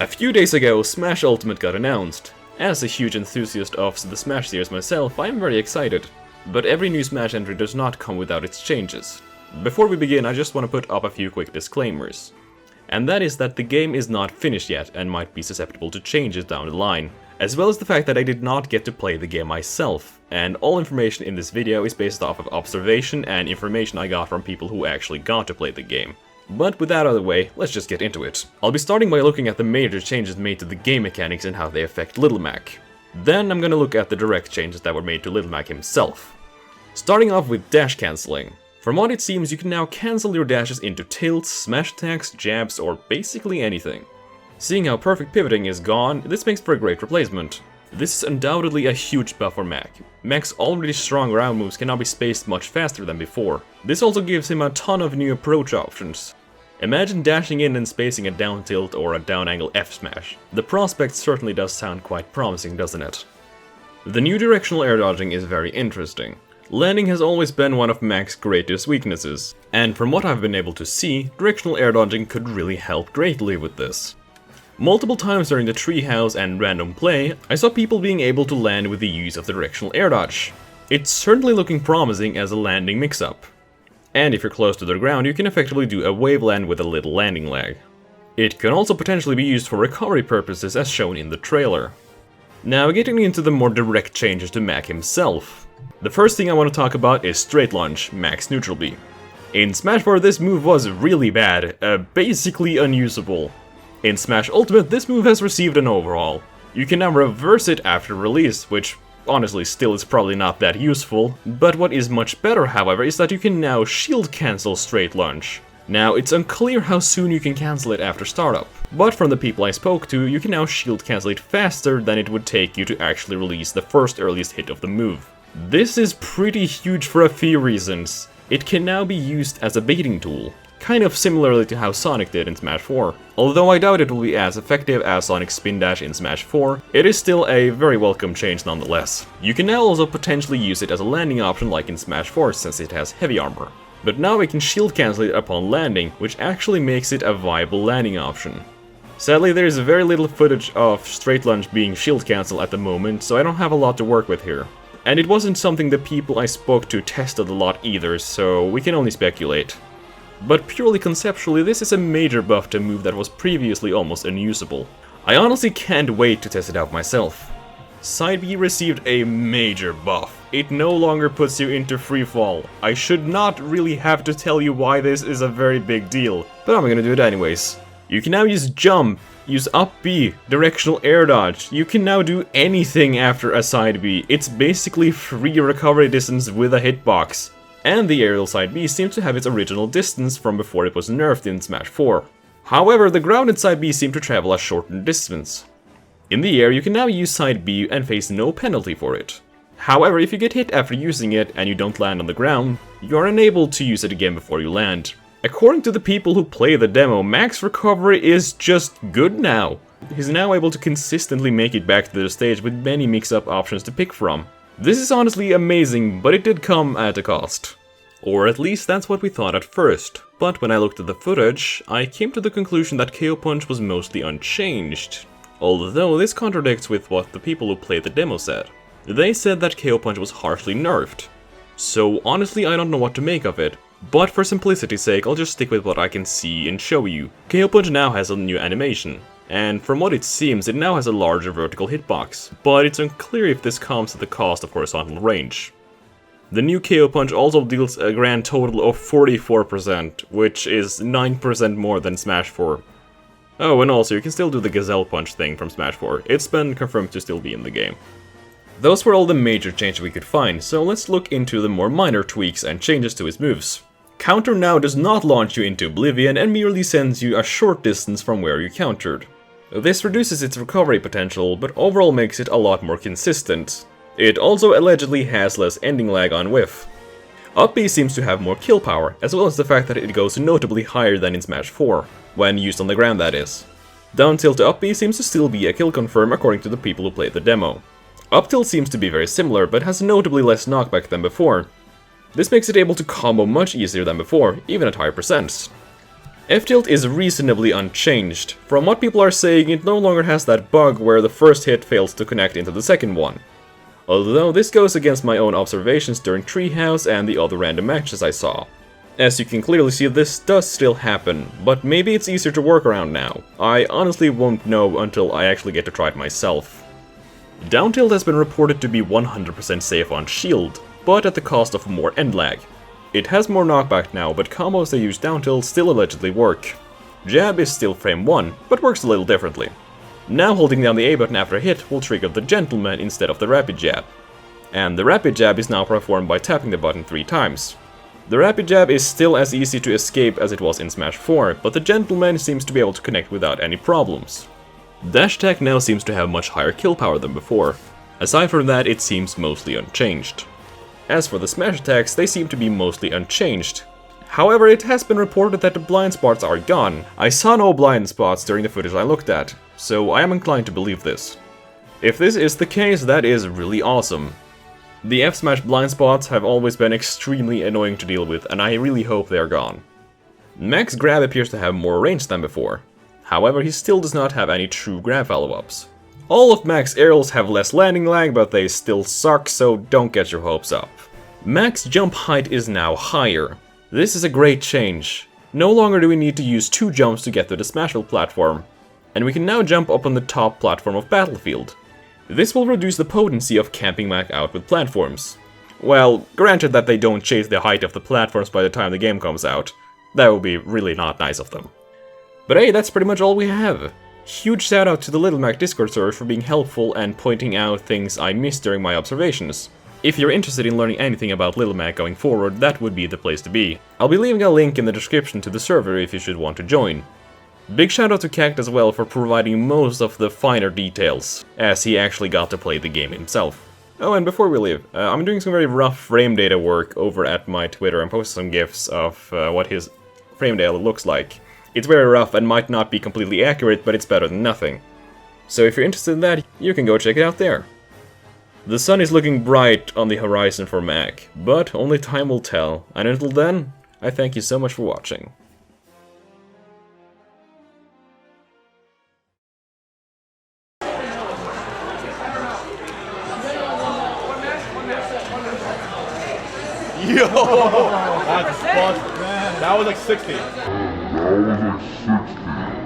A few days ago, Smash Ultimate got announced. As a huge enthusiast of the Smash series myself, I am very excited. But every new Smash entry does not come without its changes. Before we begin, I just want to put up a few quick disclaimers. And that is that the game is not finished yet and might be susceptible to changes down the line. As well as the fact that I did not get to play the game myself, and all information in this video is based off of observation and information I got from people who actually got to play the game. But with that out of the way, let's just get into it. I'll be starting by looking at the major changes made to the game mechanics and how they affect Little Mac. Then I'm gonna look at the direct changes that were made to Little Mac himself. Starting off with dash cancelling. From what it seems, you can now cancel your dashes into tilts, smash attacks, jabs, or basically anything. Seeing how perfect pivoting is gone, this makes for a great replacement. This is undoubtedly a huge buff for Mac. Mac's already strong ground moves can now be spaced much faster than before. This also gives him a ton of new approach options. Imagine dashing in and spacing a down tilt or a down angle F smash. The prospect certainly does sound quite promising, doesn't it? The new directional air dodging is very interesting. Landing has always been one of Mac's greatest weaknesses, and from what I've been able to see, directional air dodging could really help greatly with this. Multiple times during the treehouse and random play, I saw people being able to land with the use of the directional air dodge. It's certainly looking promising as a landing mix-up. And if you're close to the ground, you can effectively do a wave land with a little landing lag. It can also potentially be used for recovery purposes as shown in the trailer. Now getting into the more direct changes to Mac himself. The first thing I want to talk about is Straight Lunge, Mac's neutral B. In Smash 4 this move was really bad, basically unusable. In Smash Ultimate this move has received an overhaul. You can now reverse it after release, which honestly still is probably not that useful, but what is much better however is that you can now shield cancel Straight Lunge. Now it's unclear how soon you can cancel it after startup, but from the people I spoke to you can now shield cancel it faster than it would take you to actually release the first earliest hit of the move. This is pretty huge for a few reasons. It can now be used as a baiting tool, kind of similarly to how Sonic did in Smash 4. Although I doubt it will be as effective as Sonic's spin dash in Smash 4, it is still a very welcome change nonetheless. You can now also potentially use it as a landing option like in Smash 4 since it has heavy armor. But now we can shield cancel it upon landing, which actually makes it a viable landing option. Sadly, there is very little footage of Straight Lunge being shield cancel at the moment, so I don't have a lot to work with here. And it wasn't something the people I spoke to tested a lot either, so we can only speculate. But purely conceptually, this is a major buff to a move that was previously almost unusable. I honestly can't wait to test it out myself. Side B received a major buff. It no longer puts you into freefall. I should not really have to tell you why this is a very big deal, but I'm gonna do it anyways. You can now use jump, use up B, directional air dodge. You can now do anything after a side B. It's basically free recovery distance with a hitbox. And the aerial side B seems to have its original distance from before it was nerfed in Smash 4. However, the grounded side B seem to travel a shortened distance. In the air, you can now use side B and face no penalty for it. However, if you get hit after using it and you don't land on the ground, you are unable to use it again before you land. According to the people who play the demo, Mac's recovery is just good now. He's now able to consistently make it back to the stage with many mix-up options to pick from. This is honestly amazing, but it did come at a cost. Or at least that's what we thought at first. But when I looked at the footage, I came to the conclusion that KO Punch was mostly unchanged. Although this contradicts with what the people who played the demo said. They said that KO Punch was harshly nerfed. So honestly I don't know what to make of it. But for simplicity's sake I'll just stick with what I can see and show you. KO Punch now has a new animation. And from what it seems, it now has a larger vertical hitbox, but it's unclear if this comes at the cost of horizontal range. The new KO Punch also deals a grand total of 44%, which is 9% more than Smash 4. Oh, and also you can still do the Gazelle Punch thing from Smash 4, it's been confirmed to still be in the game. Those were all the major changes we could find, so let's look into the more minor tweaks and changes to his moves. Counter now does not launch you into oblivion and merely sends you a short distance from where you countered. This reduces its recovery potential, but overall makes it a lot more consistent. It also allegedly has less ending lag on whiff. Up B seems to have more kill power, as well as the fact that it goes notably higher than in Smash 4, when used on the ground that is. Down tilt to up B seems to still be a kill confirm according to the people who played the demo. Up tilt seems to be very similar, but has notably less knockback than before. This makes it able to combo much easier than before, even at higher percents. F-tilt is reasonably unchanged. From what people are saying, it no longer has that bug where the first hit fails to connect into the second one. Although this goes against my own observations during Treehouse and the other random matches I saw. As you can clearly see, this does still happen, but maybe it's easier to work around now. I honestly won't know until I actually get to try it myself. Down tilt has been reported to be 100% safe on shield, but at the cost of more end lag. It has more knockback now, but combos that use down tilt still allegedly work. Jab is still frame 1, but works a little differently. Now holding down the A button after a hit will trigger the gentleman instead of the rapid jab. And the rapid jab is now performed by tapping the button 3 times. The rapid jab is still as easy to escape as it was in Smash 4, but the gentleman seems to be able to connect without any problems. Dash attack now seems to have much higher kill power than before. Aside from that, it seems mostly unchanged. As for the smash attacks, they seem to be mostly unchanged. However, it has been reported that the blind spots are gone. I saw no blind spots during the footage I looked at, so I am inclined to believe this. If this is the case, that is really awesome. The F-smash blind spots have always been extremely annoying to deal with, and I really hope they are gone. Max grab appears to have more range than before. However, he still does not have any true grab follow-ups. All of Max aerials have less landing lag, but they still suck, so don't get your hopes up. Max jump height is now higher. This is a great change. No longer do we need to use 2 jumps to get to the Smashville platform, and we can now jump up on the top platform of Battlefield. This will reduce the potency of camping Mac out with platforms. Well, granted that they don't change the height of the platforms by the time the game comes out. That would be really not nice of them. But hey, that's pretty much all we have. Huge shout out to the Little Mac Discord server for being helpful and pointing out things I missed during my observations. If you're interested in learning anything about Little Mac going forward, that would be the place to be. I'll be leaving a link in the description to the server if you should want to join. Big shout out to Cact as well for providing most of the finer details, as he actually got to play the game himself. Oh, and before we leave, I'm doing some very rough frame data work over at my Twitter and posted some GIFs of what his frame data looks like. It's very rough and might not be completely accurate, but it's better than nothing. So if you're interested in that, you can go check it out there. The sun is looking bright on the horizon for Mac, but only time will tell, and until then, I thank you so much for watching. Yo! That's a spot, man. That was like 60.